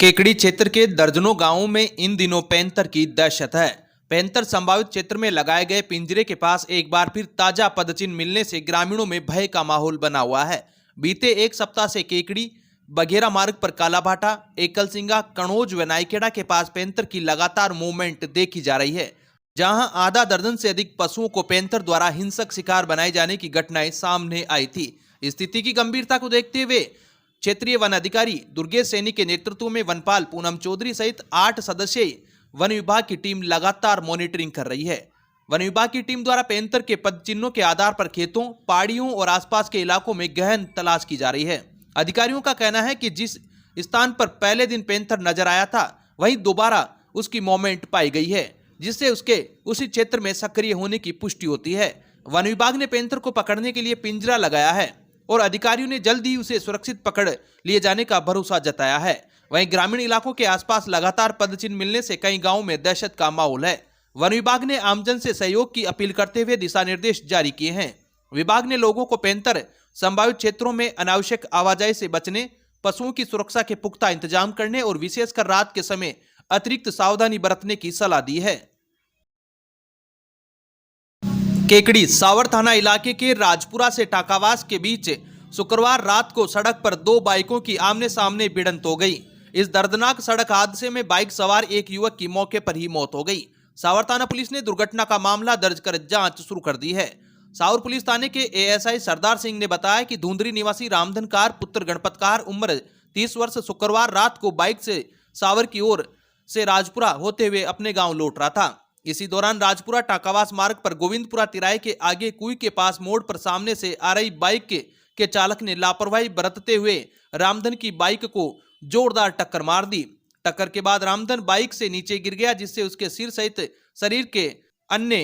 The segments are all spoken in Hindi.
केकड़ी क्षेत्र के दर्जनों गांवों में इन दिनों पैंतर की दहशत है। पैंतर संभावित क्षेत्र में लगाए गए पिंजरे के पास एक बार फिर ताजा पदचिन्ह मिलने से ग्रामीणों में भय का माहौल बना हुआ है। बीते एक सप्ताह से केकड़ी बघेरा मार्ग पर कालाभाटा, एकलसिंगा, कणोज व नाइकेड़ा के पास पैंतर की लगातार मूवमेंट देखी जा रही है, जहां आधा दर्जन से अधिक पशुओं को पैंतर द्वारा हिंसक शिकार बनाए जाने की घटनाएं सामने आई थी। स्थिति की गंभीरता को देखते हुए क्षेत्रीय वन अधिकारी दुर्गेश सैनी के नेतृत्व में वनपाल पूनम चौधरी सहित 8 सदस्यीय वन विभाग की टीम लगातार मॉनिटरिंग कर रही है। वन विभाग की टीम द्वारा पैंतर के पद चिन्हों के आधार पर खेतों, पहाड़ियों और आसपास के इलाकों में गहन तलाश की जा रही है। अधिकारियों का कहना है कि जिस स्थान पर पहले दिन पैंतर नजर आया था, वहीं दोबारा उसकी मूवमेंट पाई गई है, जिससे उसके उसी क्षेत्र में सक्रिय होने की पुष्टि होती है। वन विभाग ने पैंतर को पकड़ने के लिए पिंजरा लगाया है और अधिकारियों ने जल्द ही उसे सुरक्षित पकड़ लिए जाने का भरोसा जताया है। वहीं ग्रामीण इलाकों के आसपास लगातार पदचिन्ह मिलने से कई गांवों में दहशत का माहौल है। वन विभाग ने आमजन से सहयोग की अपील करते हुए दिशा निर्देश जारी किए हैं। विभाग ने लोगों को पैंतर संभावित क्षेत्रों में अनावश्यक आवाजाही से बचने, पशुओं की सुरक्षा के पुख्ता इंतजाम करने और विशेषकर रात के समय अतिरिक्त सावधानी बरतने की सलाह दी है। केकड़ी सावर थाना इलाके के राजपुरा से टाकावास के बीच शुक्रवार रात को सड़क पर 2 बाइकों की आमने सामने भिड़ंत हो गई। इस दर्दनाक सड़क हादसे में बाइक सवार एक युवक की मौके पर ही मौत हो गई। सावर थाना पुलिस ने दुर्घटना का मामला दर्ज कर जांच शुरू कर दी है। सावर पुलिस थाने के एएसआई सरदार सिंह ने बताया कि धुंधरी निवासी रामधनकार पुत्र गणपतकार उम्र 30 वर्ष शुक्रवार रात को बाइक से सावर की ओर से राजपुरा होते हुए अपने गांव लौट रहा था। इसी दौरान राजपुरा टाकावास मार्ग पर गोविंदपुरा तिराहे के आगे कुई के पास मोड़ पर सामने से आ रही बाइक के चालक ने लापरवाही बरतते हुए रामधन की बाइक को जोरदार टक्कर मार दी। टक्कर के बाद रामधन बाइक से नीचे गिर गया, जिससे उसके सिर सहित शरीर के अन्य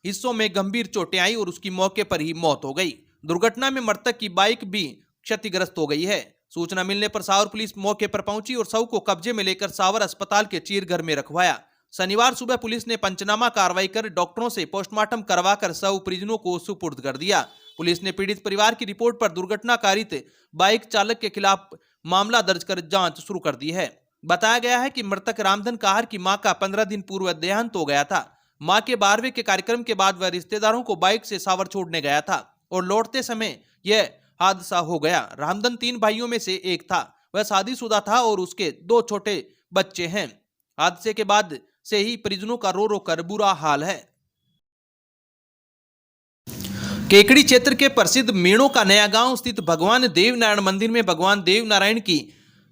हिस्सों में गंभीर चोटें आई और उसकी मौके पर ही मौत हो गई। दुर्घटना में मृतक की बाइक भी क्षतिग्रस्त हो गई है। सूचना मिलने पर सावर पुलिस मौके पर पहुंची और शव को कब्जे में लेकर सावर अस्पताल के चीरघर में रखवाया। शनिवार सुबह पुलिस ने पंचनामा कार्रवाई कर डॉक्टरों से पोस्टमार्टम करवाकर शव परिजनों को सुपुर्द कर दिया। पुलिस ने पीड़ित परिवार की रिपोर्ट पर दुर्घटना कारित बाइक चालक के खिलाफ मामला दर्ज कर जांच शुरू कर दी है। बताया गया है कि मृतक रामधन कहार की मां का 15 दिन पूर्व देहांत हो गया था। मां के 12वें के कार्यक्रम के बाद वह रिश्तेदारों को बाइक से सावर छोड़ने गया था और लौटते समय यह हादसा हो गया। रामधन 3 भाइयों में से एक था। वह शादीशुदा था और उसके 2 छोटे बच्चे हैं। हादसे के बाद से ही परिजनों का रो रो कर बुरा हाल है। केकड़ी क्षेत्र के प्रसिद्ध मीणों का नया गांव स्थित भगवान देवनारायण मंदिर में भगवान देवनारायण की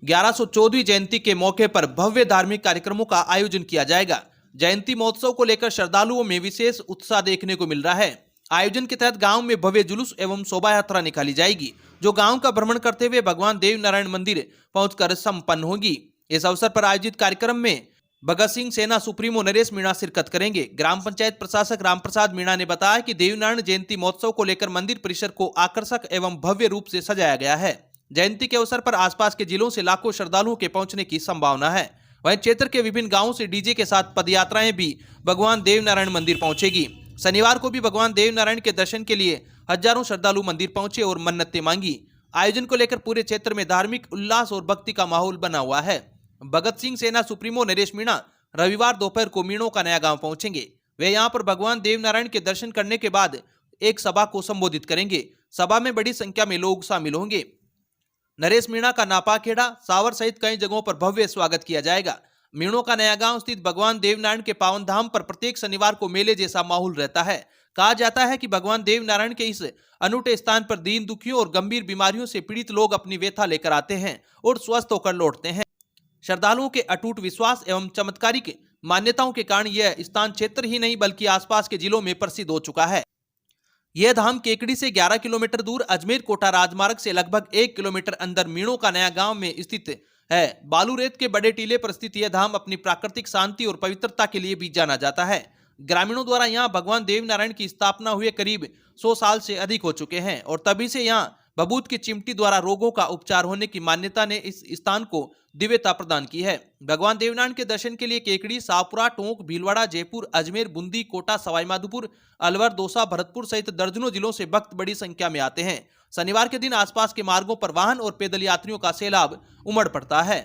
1114वीं जयंती के मौके पर भव्य धार्मिक कार्यक्रमों का आयोजन किया जाएगा। जयंती महोत्सव को लेकर श्रद्धालुओं में विशेष उत्साह देखने को मिल रहा है। आयोजन के तहत गांव में भव्य जुलूस एवं शोभा यात्रा निकाली जाएगी, जो गांव का भ्रमण करते हुए भगवान देवनारायण मंदिर पहुंचकर संपन्न होगी। इस अवसर पर आयोजित कार्यक्रम में भगत सिंह सेना सुप्रीमो नरेश मीणा शिरकत करेंगे। ग्राम पंचायत प्रशासक रामप्रसाद मीणा ने बताया कि देवनारायण जयंती महोत्सव को लेकर मंदिर परिसर को आकर्षक एवं भव्य रूप से सजाया गया है। जयंती के अवसर पर आसपास के जिलों से लाखों श्रद्धालुओं के पहुंचने की संभावना है। वहीं क्षेत्र के विभिन्न गांवों से डीजे के साथ पदयात्राएं भी भगवान देवनारायण मंदिर पहुंचेगी। शनिवार को भी भगवान देवनारायण के दर्शन के लिए हजारों श्रद्धालु मंदिर पहुंचे और मन्नतें मांगी। आयोजन को लेकर पूरे क्षेत्र में धार्मिक उल्लास और भक्ति का माहौल बना हुआ है। भगत सिंह सेना सुप्रीमो नरेश मीणा रविवार दोपहर को मीणों का नया गांव पहुंचेंगे। वे यहां पर भगवान देवनारायण के दर्शन करने के बाद एक सभा को संबोधित करेंगे। सभा में बड़ी संख्या में लोग शामिल होंगे। नरेश मीणा का नापाखेड़ा, सावर सहित कई जगहों पर भव्य स्वागत किया जाएगा। मीणों का नया गांव स्थित भगवान देवनारायण के पावन धाम पर प्रत्येक शनिवार को मेले जैसा माहौल रहता है। कहा जाता है कि भगवान देवनारायण के इस अनूठे स्थान पर दीन दुखियों और गंभीर बीमारियों से पीड़ित लोग अपनी व्यथा लेकर आते हैं और स्वस्थ होकर लौटते हैं। श्रद्धालुओं के अटूट विश्वास एवं चमत्कारिक मान्यताओं के कारण यह स्थान क्षेत्र ही नहीं बल्कि आसपास के जिलों में प्रसिद्ध हो चुका है। यह धाम केकड़ी से 11 किलोमीटर दूर अजमेर कोटा राजमार्ग से लगभग 1 किलोमीटर अंदर मीणों का नया गांव में स्थित है। बालू रेत के बड़े टीले पर स्थित यह धाम अपनी प्राकृतिक शांति और पवित्रता के लिए भी जाना जाता है। ग्रामीणों द्वारा यहाँ भगवान देवनारायण की स्थापना हुए करीब 100 साल से अधिक हो चुके हैं और तभी से यहाँ बबूत की चिमटी द्वारा रोगों का उपचार होने की मान्यता ने इस स्थान को दिव्यता प्रदान की है। भगवान देवनारायण के दर्शन के लिए केकड़ी, शाहपुरा, टोंक, भीलवाड़ा, जयपुर, अजमेर, बूंदी, कोटा, सवाईमाधोपुर, अलवर, दौसा, भरतपुर सहित दर्जनों जिलों से भक्त बड़ी संख्या में आते हैं। शनिवार के दिन आसपास के मार्गों पर वाहन और पैदल यात्रियों का सैलाब उमड़ पड़ता है।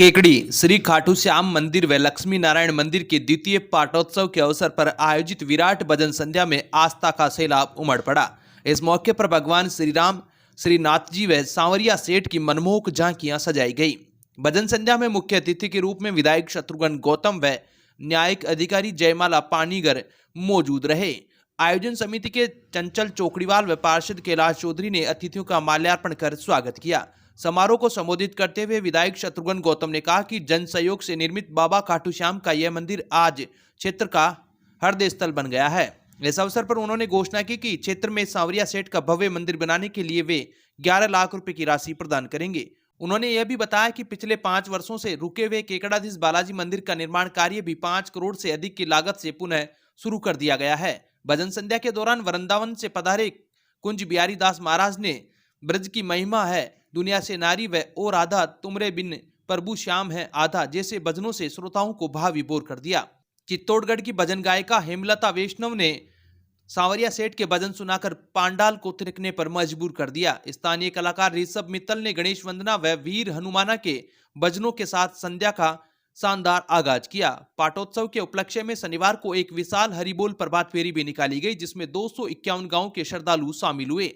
केकड़ी श्री खाटू श्याम मंदिर व लक्ष्मी नारायण मंदिर के द्वितीय पाटोत्सव के अवसर पर आयोजित विराट भजन संध्या में आस्था का सैलाब उमड़ पड़ा। इस मौके पर भगवान श्री राम, श्रीनाथ जी व सांवरिया सेठ की मनमोहक झांकियां सजाई गई। भजन संध्या में मुख्य अतिथि के रूप में विधायक शत्रुघ्न गौतम व न्यायिक अधिकारी जयमाला पानीगर मौजूद रहे। आयोजन समिति के चंचल चौकड़ीवाल व पार्षद कैलाश चौधरी ने अतिथियों का माल्यार्पण कर स्वागत किया। समारोह को संबोधित करते हुए विधायक शत्रुघ्न गौतम ने कहा कि जन सहयोग से निर्मित बाबा खाटू श्याम का यह मंदिर आज क्षेत्र का हृदय स्थल बन गया है। इस अवसर पर उन्होंने घोषणा की कि क्षेत्र में सांवरिया सेठ का भव्य मंदिर बनाने के लिए वे 11 लाख रुपए की राशि प्रदान करेंगे। उन्होंने यह भी बताया कि पिछले 5 वर्षों से रुके हुए केकड़ाधीश बालाजी मंदिर का निर्माण कार्य भी 5 करोड़ से अधिक की लागत से पुनः शुरू कर दिया गया है। भजन संध्या के दौरान वृंदावन से पधारे कुंज बिहारी दास महाराज ने ब्रज की महिमा है दुनिया से नारी व ओ राधा तुमरे बिन प्रभु श्याम है आधा जैसे भजनों से श्रोताओं को भाव विभोर कर दिया। चित्तौड़गढ़ की भजन गायिका हेमलता वैष्णव ने सांवरिया सेठ के भजन सुनाकर पांडाल को थिरकने पर मजबूर कर दिया। स्थानीय कलाकार ऋषभ मित्तल ने गणेश वंदना व वीर हनुमाना के भजनों के साथ संध्या का शानदार आगाज किया। पाटोत्सव के उपलक्ष्य में शनिवार को एक विशाल हरिबोल प्रभात फेरी भी निकाली गई, जिसमें 251 गांव के श्रद्धालु शामिल हुए।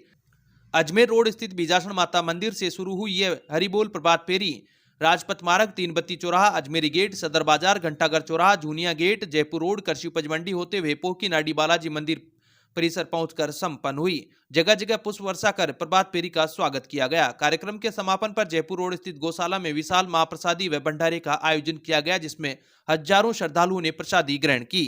अजमेर रोड स्थित बीजासन माता मंदिर से शुरू हुई यह हरिबोल प्रभात फेरी राजपथ मार्ग, 3 बत्ती चौराहा, अजमेरी गेट, सदर बाजार, घंटाघर चौराहा, जूनिया गेट, जयपुर रोड, कृषि उपज मंडी होते हुए पोकी नाडी बालाजी मंदिर परिसर पहुंचकर संपन्न हुई। जगह जगह पुष्प वर्षा कर प्रभात फेरी का स्वागत किया गया। कार्यक्रम के समापन पर जयपुर रोड स्थित गौशाला में विशाल महाप्रसादी व भंडारे का आयोजन किया गया, जिसमें हजारों श्रद्धालुओं ने प्रसादी ग्रहण की।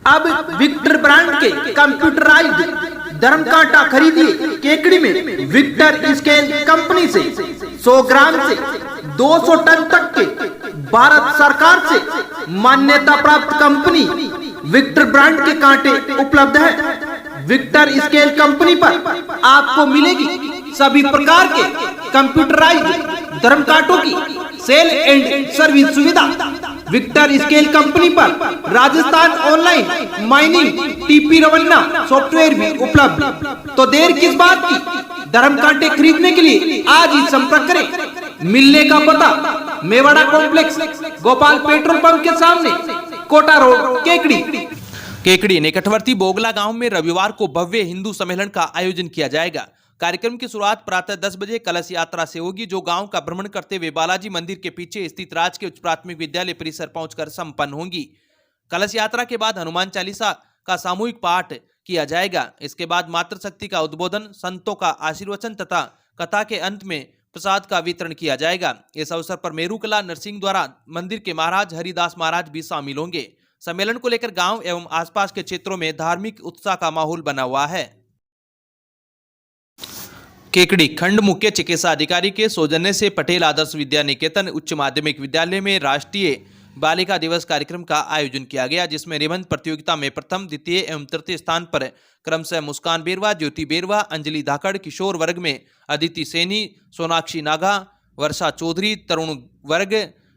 अब विक्टर ब्रांड के कंप्यूटराइज्ड धर्म कांटा खरीदिए केकड़ी में विक्टर स्केल कंपनी से 100 ग्राम से 200 टन तक के भारत सरकार से मान्यता प्राप्त कंपनी विक्टर ब्रांड के कांटे उपलब्ध है। विक्टर स्केल कंपनी पर आपको मिलेगी सभी प्रकार के कंप्यूटराइज्ड धर्म कांटों की सेल एंड सर्विस सुविधा। विक्टर स्केल कंपनी पर Rajasthan online mining TP Revanna software भी उपलब्ध। तो देर किस बात की, धर्म कांटे खरीदने के लिए आज ही संपर्क करें। मिलने का पता Mewada complex, Gopal petrol pump के सामने, कोटा रोड, केकड़ी निकटवर्ती बोगला गांव में रविवार को भव्य हिंदू सम्मेलन का आयोजन किया जाएगा। कार्यक्रम की शुरुआत प्रातः 10 बजे कलश यात्रा से होगी, जो गांव का भ्रमण करते हुए बालाजी मंदिर के पीछे स्थित राजकीय उच्च प्राथमिक विद्यालय परिसर पहुंचकर संपन्न होगी। कलश यात्रा के बाद हनुमान चालीसा का सामूहिक पाठ किया जाएगा। इसके बाद मातृशक्ति का उद्बोधन, संतों का आशीर्वचन तथा कथा के अंत में प्रसाद का वितरण किया जाएगा। इस अवसर पर मेरुकला नरसिंह द्वारा मंदिर के महाराज हरिदास महाराज भी शामिल होंगे। सम्मेलन को लेकर गांव एवं आसपास के क्षेत्रों में धार्मिक उत्साह का माहौल बना हुआ है। केकड़ी खंड मुख्य चिकित्सा अधिकारी के सौजन्य से पटेल आदर्श विद्या निकेतन उच्च माध्यमिक विद्यालय में राष्ट्रीय बालिका दिवस कार्यक्रम का आयोजन किया गया, जिसमें निबंध प्रतियोगिता में प्रथम, द्वितीय एवं तृतीय स्थान पर क्रमशः मुस्कान बेरवा, ज्योति बेरवा, अंजलि धाकड़, किशोर वर्ग में अदिति सैनी, सोनाक्षी नागा, वर्षा चौधरी, तरुण वर्ग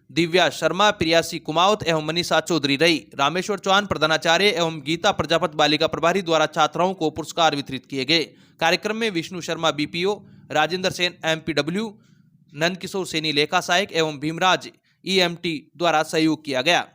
दिव्या शर्मा, प्रियासी कुमावत एवं मनीषा चौधरी रही। रामेश्वर चौहान प्रधानाचार्य एवं गीता प्रजापत बालिका प्रभारी द्वारा छात्राओं को पुरस्कार वितरित किए गए। कार्यक्रम में विष्णु शर्मा बीपीओ, राजेंद्र सेन एमपीडब्ल्यू, नंद किशोर सैनी लेखा सहायक एवं भीमराज ईएमटी द्वारा सहयोग किया गया।